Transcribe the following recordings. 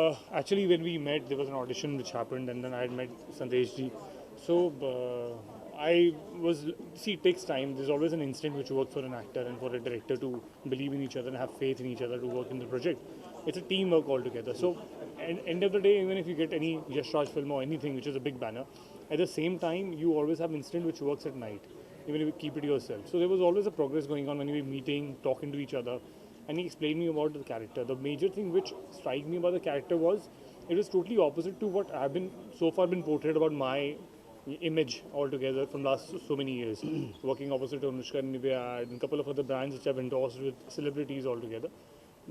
Actually, when we met, there was an audition which happened, and then I had met Sandesh ji. So I was see, it takes time. There's always an instinct which works for an actor and for a director to believe in each other and have faith in each other to work in the project. It's a teamwork altogether. So, end of the day, even if you get any Yash Raj film or anything which is a big banner, at the same time you always have instinct which works at night, even if you keep it yourself. So there was always a progress going on when we were meeting, talking to each other, and he explained me about the character. The major thing which struck me about the character was it was totally opposite to what I've been so far been portrayed about my image altogether from last so many years. Working opposite to Anushka and Nivea and a couple of other brands which I've endorsed with celebrities altogether.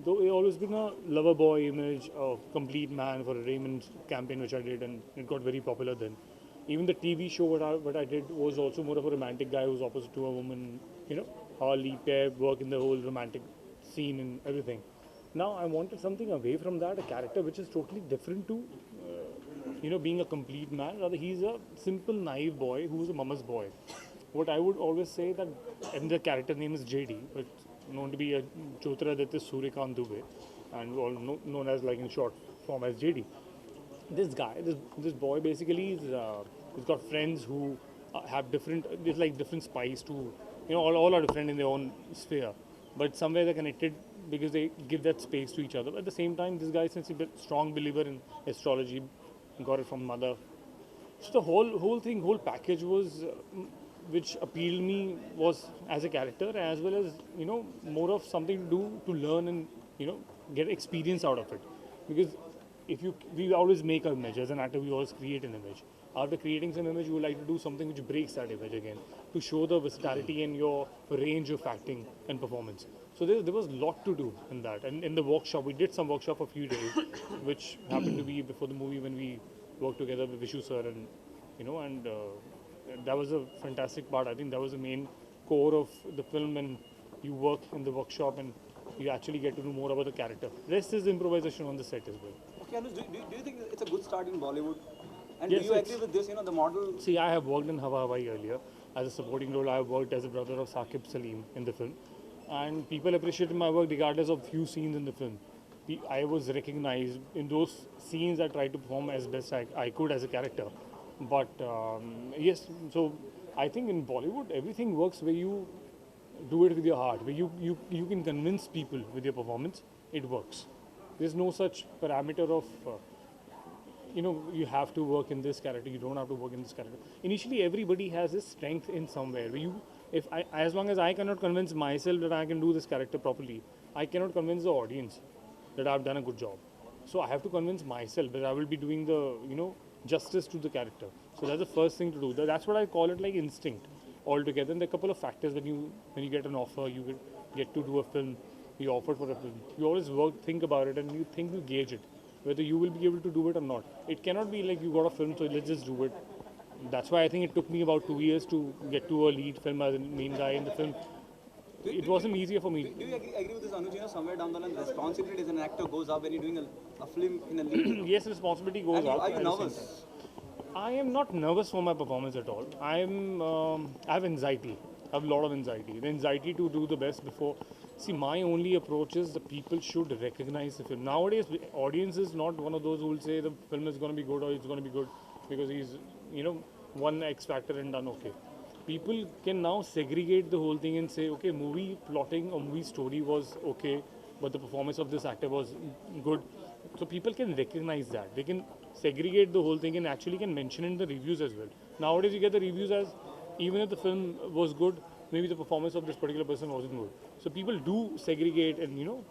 Though it's always been a lover boy image, a complete man for a Raymond campaign which I did, and it got very popular then. Even the TV show what I did was also more of a romantic guy who's opposite to a woman. Our lead pair work in the whole romantic scene and everything. Now I wanted something away from that, a character which is totally different to, being a complete man. Rather, he's a simple, naive boy who's a mama's boy. What I would always say that, and the character name is JD, but known to be a Jyotiraditya Suryakant Dubey, and all known as like in short form as JD. This guy, this boy, basically he's got friends who have different, there's like different spice to, all are different in their own sphere, but somewhere they're connected because they give that space to each other. But at the same time, this guy, since he's a strong believer in astrology, got it from mother. So the whole thing, whole package was, which appealed me was as a character as well as more of something to do to learn and get experience out of it. Because if we always make an image as an actor, we always create an image. After creating some image, you would like to do something which breaks that image again to show the versatility and your range of acting and performance. So there was a lot to do in that. And in the workshop, we did some workshop for a few days, which happened to be before the movie when we worked together with Vishu sir and that was a fantastic part. I think that was the main core of the film, and you work in the workshop and you actually get to know more about the character. Rest is improvisation on the set as well. Okay, Anuj, do you think it's a good start in Bollywood? And Yes, do you agree with this? The model. See, I have worked in Hawa Hawaii earlier. As a supporting role, I have worked as a brother of Saqib Salim in the film. And people appreciated my work regardless of few scenes in the film. I was recognized in those scenes. I tried to perform as best I could as a character. But yes, so I think in Bollywood, everything works where you do it with your heart, where you can convince people with your performance, it works. There's no such parameter of you have to work in this character, you don't have to work in this character. Initially, everybody has his strength in somewhere. Where as long as I cannot convince myself that I can do this character properly, I cannot convince the audience that I've done a good job. So I have to convince myself that I will be doing the justice to the character. So that's the first thing to do. That's what I call it, like instinct altogether. And there are a couple of factors when you get an offer, you get to do a film, you offered for a film. You always think about it, and you gauge it whether you will be able to do it or not. It cannot be like you got a film, so let's just do it. That's why I think it took me about 2 years to get to a lead film as a main guy in the film. It wasn't easier for me. Do you agree with this, Anuj? Somewhere down the line, responsibility as an actor goes up when you're doing a film in a lead. Yes, responsibility goes up. Are you nervous? I am not nervous for my performance at all. I have anxiety. I have a lot of anxiety. The anxiety to do the best before. See, my only approach is the people should recognize the film. Nowadays, the audience is not one of those who will say the film is going to be good or it's going to be good because he's, one X factor and done okay. People can now segregate the whole thing and say, okay, movie plotting or movie story was okay, but the performance of this actor was good. So people can recognize that. They can segregate the whole thing and actually can mention in the reviews as well. Nowadays, you get the reviews as even if the film was good, maybe the performance of this particular person wasn't good. So people do segregate and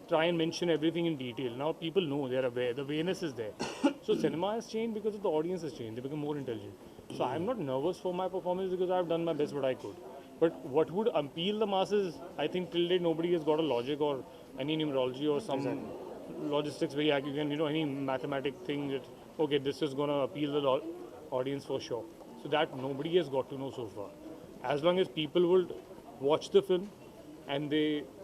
try and mention everything in detail. Now people know, they're aware, the awareness is there. So cinema has changed because of the audience has changed. They become more intelligent. So I'm not nervous for my performance because I've done my best what I could. But what would appeal the masses, I think till date nobody has got a logic or any numerology or some logistics where you can, any mathematic thing that, okay, this is going to appeal the audience for sure. So that nobody has got to know so far. As long as people would watch the film and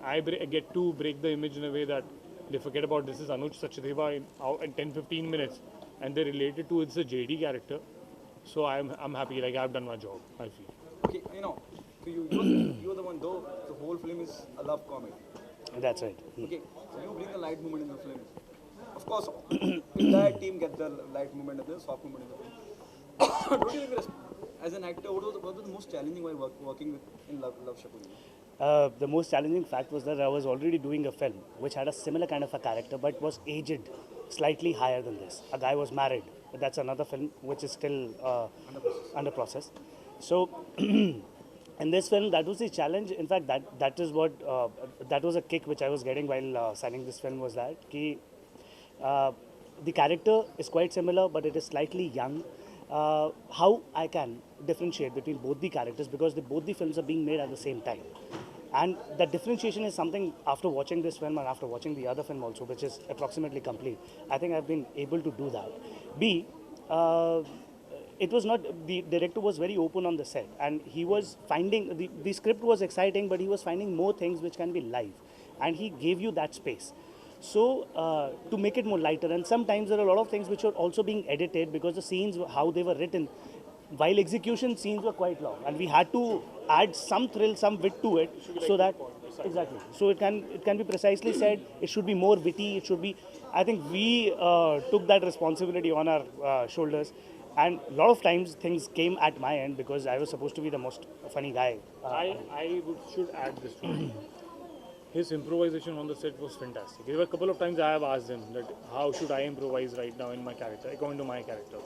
I get to break the image in a way that they forget about this is Anuj Sachdeva in 10-15 minutes and they relate it to it's a JD character. So I'm happy, like I've done my job, I feel. Okay, you're the one, though the whole film is a love comedy. That's right. Okay, so you bring a light moment in the film. course, entire team get the light movement and the soft movement in the film. Don't you think as an actor, what was the most challenging while working with in Love Shakuntala? The most challenging fact was that I was already doing a film which had a similar kind of a character but was aged slightly higher than this. A guy was married. That's another film which is still under process. So in this film, that was the challenge. In fact, that is what that was a kick which I was getting while signing this film, was that the character is quite similar but it is slightly young. How I can differentiate between both the characters, because both the films are being made at the same time. And that differentiation is something, after watching this film and after watching the other film also, which is approximately complete, I think I've been able to do that. B, it was not, the director was very open on the set, and he was finding, the script was exciting, but he was finding more things which can be live. And he gave you that space. So, to make it more lighter, and sometimes there are a lot of things which are also being edited because the scenes, how they were written, while execution scenes were quite long, and we had to add some thrill, some wit to it, so that exactly. So it can be precisely said. It should be more witty. It should be. I think we took that responsibility on our shoulders, and a lot of times things came at my end because I was supposed to be the most funny guy. Should add this to it. His improvisation on the set was fantastic. There were a couple of times I have asked him that how should I improvise right now in my character, according to my character.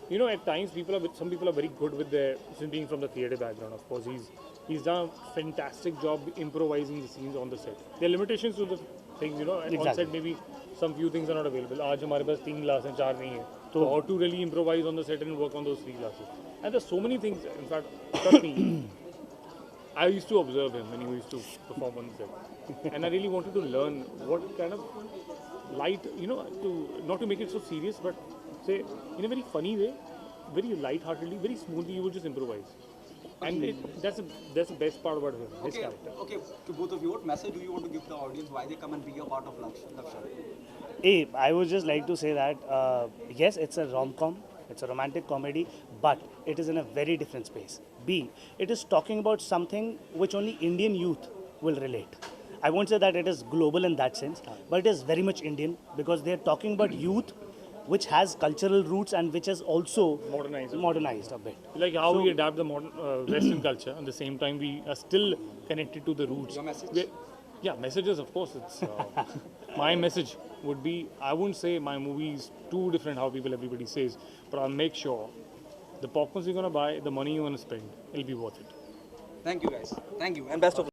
You know, at times some people are very good with their, being from the theatre background. Of course, he's done a fantastic job improvising the scenes on the set. There are limitations to the things, you know. And on set maybe some few things are not available. Aaj hamare paas 3 glass and 4 nahi hai. So how to really improvise on the set and work on those 3 glasses. And there's so many things. In fact, trust me, I used to observe him when he used to perform on the set. And I really wanted to learn what kind of light, you know, not to make it so serious, but say in a very funny way, very light-heartedly, very smoothly, you would just improvise. And that's the best part about him, his character. Okay, to both of you, what message do you want to give the audience why they come and be a part of Love Shakuntala? Hey, I would just like to say that yes, it's a rom-com, it's a romantic comedy, but it is in a very different space. B, it is talking about something which only Indian youth will relate. I won't say that it is global in that sense, but it is very much Indian, because they are talking about youth which has cultural roots and which is also modernized a bit. Like how we adapt the modern Western culture, at the same time we are still connected to the roots. Your message? Yeah, messages, of course. It's my message would be, I wouldn't say my movie is too different how everybody says, but I'll make sure the popcorns you're going to buy, the money you're going to spend, it'll be worth it. Thank you guys. Thank you and best of luck.